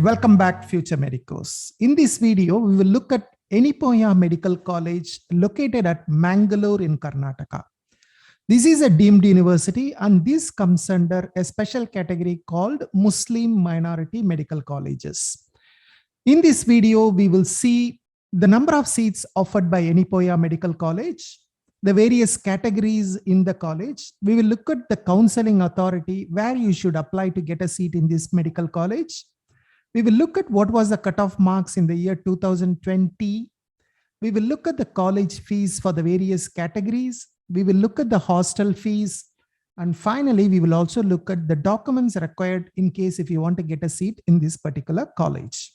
Welcome back, Future Medicos. In this video, we will look at Enipoya Medical College located at Mangalore in Karnataka. This is a deemed university and this comes under a special category called Muslim Minority Medical Colleges. In this video, we will see the number of seats offered by Enipoya Medical College, the various categories in the college. We will look at the counseling authority where you should apply to get a seat in this medical college. We will look at what was the cutoff marks in the year 2020. We will look at the college fees for the various categories. We will look at the hostel fees. And finally, we will also look at the documents required in case if you want to get a seat in this particular college.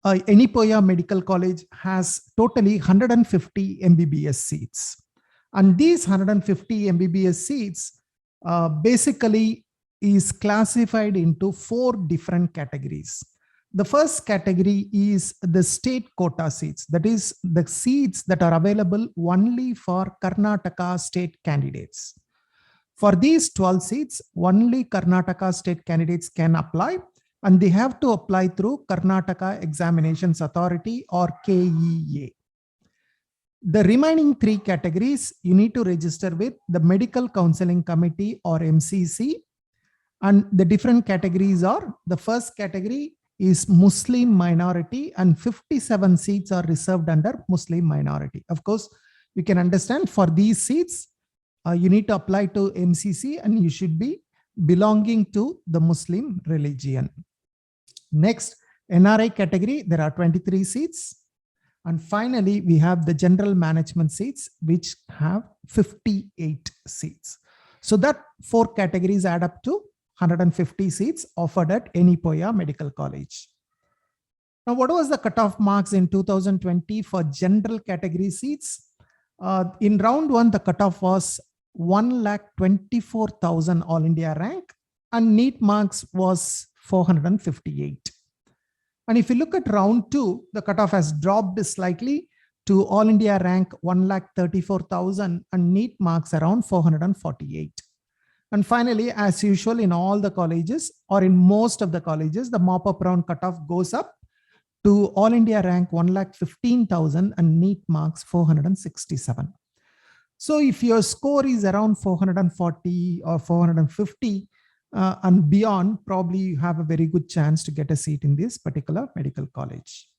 Enipoya Medical College has totally 150 MBBS seats. And these 150 MBBS seats basically is classified into 4 different categories. The first category is the state quota seats. That is the seats that are available only for Karnataka state candidates. For these 12 seats, only Karnataka state candidates can apply, and they have to apply through Karnataka Examinations Authority or KEA. The remaining 3 categories, you need to register with the Medical Counseling Committee or MCC. And the different categories are, the first category is Muslim minority and 57 seats are reserved under Muslim minority. Of course, you can understand for these seats, you need to apply to MCC and you should be belonging to the Muslim religion. Next, NRI category, there are 23 seats. And finally, we have the general management seats, which have 58 seats. So that 4 categories add up to 150 seats offered at Enipoya Medical College. Now, what was the cutoff marks in 2020 for general category seats? In round 1, the cutoff was 1,24,000 All India rank and NEET marks was 458. And if you look at round 2, the cutoff has dropped slightly to All India rank 1,34,000 and NEET marks around 448. And finally, as usual in all the colleges or in most of the colleges, the mop-up round cutoff goes up to All India rank 1,15,000 and NEET marks 467. So if your score is around 440 or 450 and beyond, probably you have a very good chance to get a seat in this particular medical college.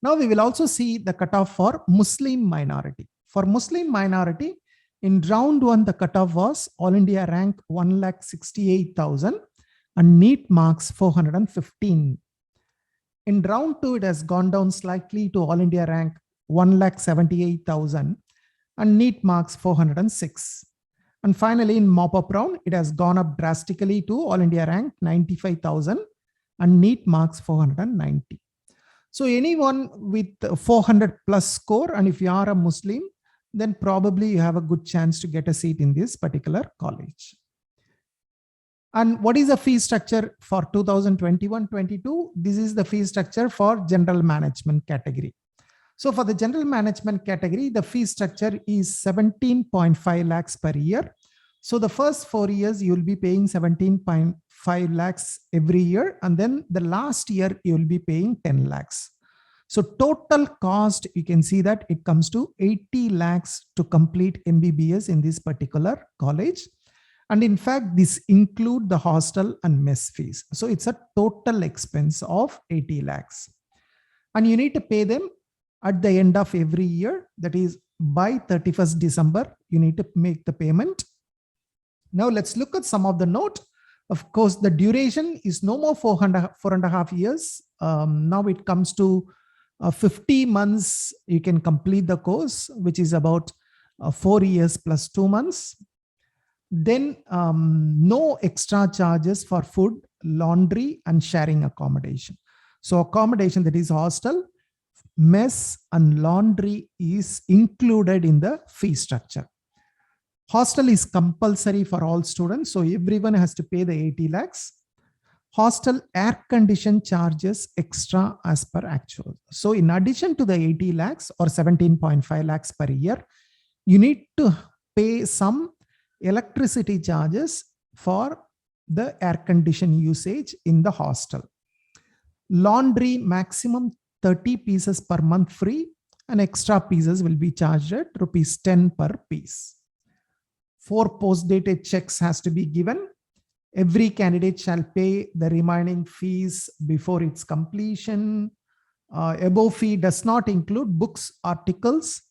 Now we will also see the cutoff for Muslim minority. For Muslim minority, in round 1, the cutoff was All India rank 1,68,000 and NEET marks 415. In round 2, it has gone down slightly to All India rank 1,78,000 and NEET marks 406. And finally, in mop-up round, it has gone up drastically to All India rank 95,000 and NEET marks 490. So anyone with 400 plus score, and if you are a Muslim, then probably you have a good chance to get a seat in this particular college. And what is the fee structure for 2021-22? This is the fee structure for general management category. So for the general management category, the fee structure is 17.5 lakhs per year. So the first 4 years, you will be paying 17.5 lakhs every year. And then the last year, you will be paying 10 lakhs. So total cost, you can see that it comes to 80 lakhs to complete MBBS in this particular college. And in fact, this includes the hostel and mess fees. So it's a total expense of 80 lakhs. And you need to pay them at the end of every year. That is by 31st December, you need to make the payment. Now let's look at some of the note. Of course, the duration is no more 4.5 years. Now it comes to 50 months, you can complete the course, which is about 4 years plus 2 months. Then no extra charges for food, laundry, and sharing accommodation. So accommodation, that is hostel, mess, and laundry is included in the fee structure. Hostel is compulsory for all students, so everyone has to pay the 80 lakhs. Hostel air condition charges extra as per actual. So in addition to the 80 lakhs or 17.5 lakhs per year, you need to pay some electricity charges for the air condition usage in the hostel. Laundry maximum 30 pieces per month free, and extra pieces will be charged at rupees 10 per piece. 4 post-dated checks has to be given. Every candidate shall pay the remaining fees before its completion. Above fee does not include books, articles,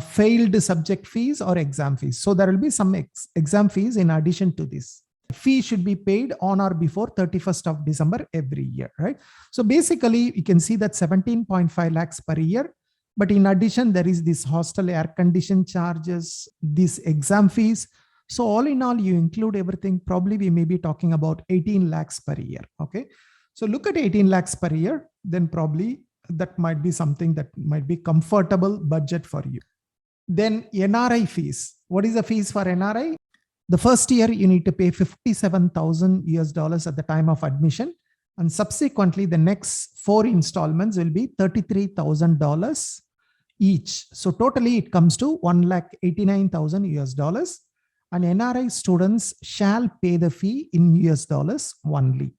failed subject fees or exam fees. So there will be some exam fees in addition to this. Fee should be paid on or before 31st of December every year, right? So basically you can see that 17.5 lakhs per year. But in addition, there is this hostel air condition charges, these exam fees. So all in all, you include everything, probably we may be talking about 18 lakhs per year. Okay. So look at 18 lakhs per year, then probably that might be something that might be comfortable budget for you. Then NRI fees. What is the fees for NRI? The first year you need to pay 57,000 US dollars at the time of admission. And subsequently, the next 4 installments will be $33,000 each. So totally it comes to 1,89,000 US dollars. And NRI students shall pay the fee in US dollars only.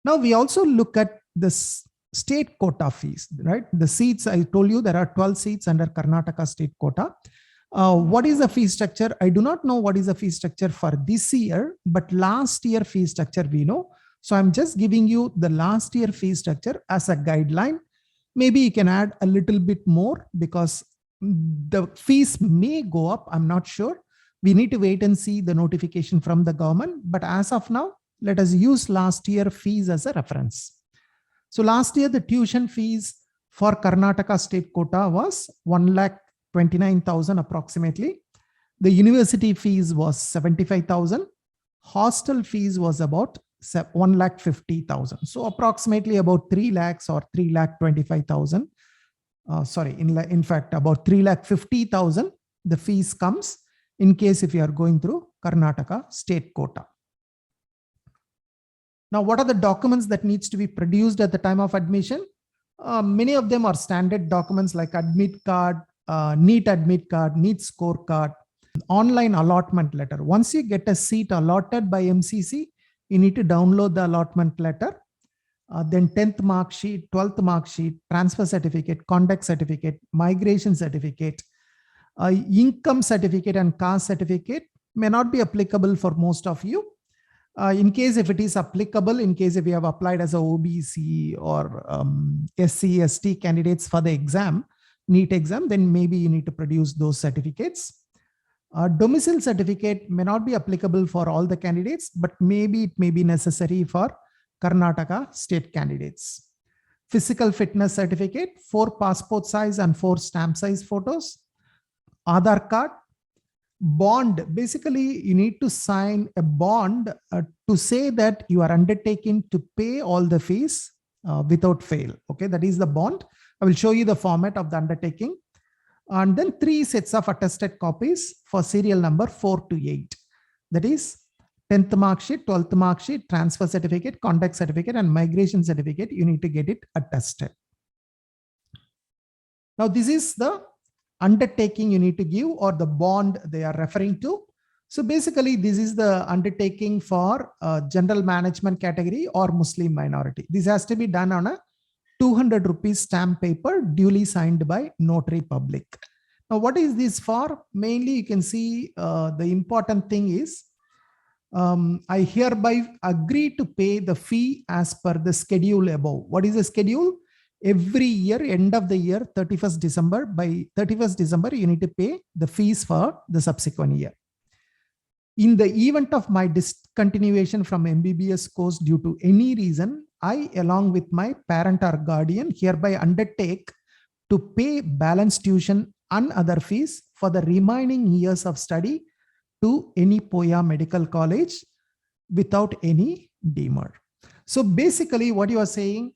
Now we also look at this state quota fees, right? The seats, I told you there are 12 seats under Karnataka state quota. What is the fee structure? I do not know what is the fee structure for this year, but last year fee structure we know. So I'm just giving you the last year fee structure as a guideline. Maybe you can add a little bit more because the fees may go up. I'm not sure. We need to wait and see the notification from the government. But as of now, let us use last year fees as a reference. So last year, the tuition fees for Karnataka state quota was 1,29,000 approximately. The university fees was 75,000. Hostel fees was about 1,50,000. So approximately about 3 lakhs or 3,25,000. In fact, about 3,50,000, the fees comes in case if you are going through Karnataka state quota. Now, what are the documents that needs to be produced at the time of admission? Many of them are standard documents like admit card, NEET admit card, NEET scorecard, online allotment letter. Once you get a seat allotted by MCC, you need to download the allotment letter. Then 10th mark sheet, 12th mark sheet, transfer certificate, conduct certificate, migration certificate, income certificate and caste certificate may not be applicable for most of you. In case if it is applicable, in case if you have applied as a OBC or SC, ST candidates for the exam, NEET exam, then maybe you need to produce those certificates. Domicile certificate may not be applicable for all the candidates, but maybe it may be necessary for Karnataka state candidates. Physical fitness certificate, 4 passport size and 4 stamp size photos. Aadhaar card. Bond, basically you need to sign a bond to say that you are undertaking to pay all the fees without fail. Okay, that is the bond. I will show you the format of the undertaking. And then 3 sets of attested copies for serial number 4 to 8. That is 10th mark sheet, 12th mark sheet, transfer certificate, conduct certificate, and migration certificate. You need to get it attested. Now this is the undertaking you need to give, or the bond they are referring to. So basically this is the undertaking for general management category or Muslim minority. This has to be done on a 200 rupees stamp paper duly signed by notary public. Now what is this for? Mainly you can see the important thing is I hereby agree to pay the fee as per the schedule above. What is the schedule? Every year, end of the year, 31st December, by 31st December, you need to pay the fees for the subsequent year. In the event of my discontinuation from MBBS course due to any reason, I, along with my parent or guardian, hereby undertake to pay balance tuition and other fees for the remaining years of study to any Poya Medical College without any demur. So basically what you are saying,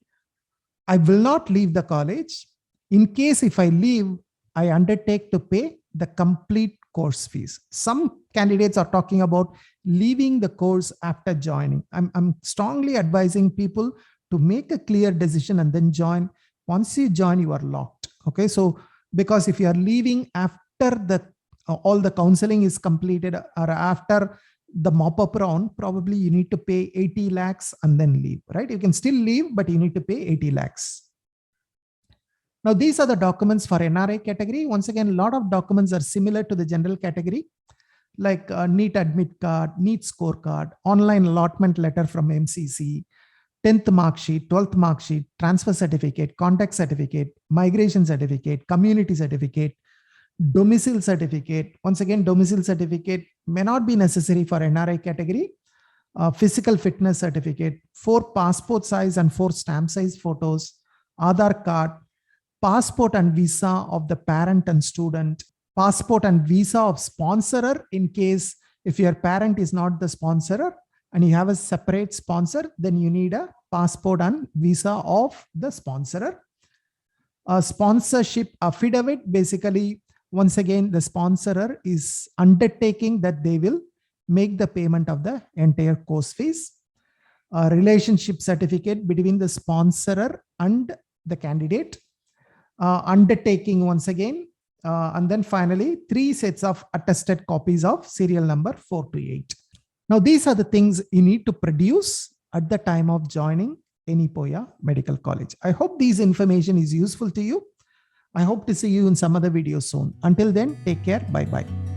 I will not leave the college. In case if I leave, I undertake to pay the complete course fees. Some candidates are talking about leaving the course after joining. I'm strongly advising people to make a clear decision and then join. Once you join, you are locked. Okay, so because if you are leaving after the all the counseling is completed or after the mop-up round, probably you need to pay 80 lakhs and then leave, right? You can still leave, but you need to pay 80 lakhs. Now, these are the documents for NRI category. Once again, a lot of documents are similar to the general category, like NEET admit card, NEET scorecard, online allotment letter from MCC, 10th mark sheet, 12th mark sheet, transfer certificate, contact certificate, migration certificate, community certificate, domicile certificate. Once again, domicile certificate may not be necessary for NRI category. Physical fitness certificate, 4 passport size and 4 stamp size photos, Aadhaar card, passport and visa of the parent and student, passport and visa of sponsorer in case if your parent is not the sponsorer and you have a separate sponsor, then you need a passport and visa of the sponsorer. A sponsorship affidavit, basically, once again, the sponsorer is undertaking that they will make the payment of the entire course fees. A relationship certificate between the sponsorer and the candidate. Undertaking once again, and then finally 3 sets of attested copies of serial number 4 to 8. Now these are the things you need to produce at the time of joining any Poya Medical College. I hope this information is useful to you. I hope to see you in some other video soon. Until then, take care. Bye bye.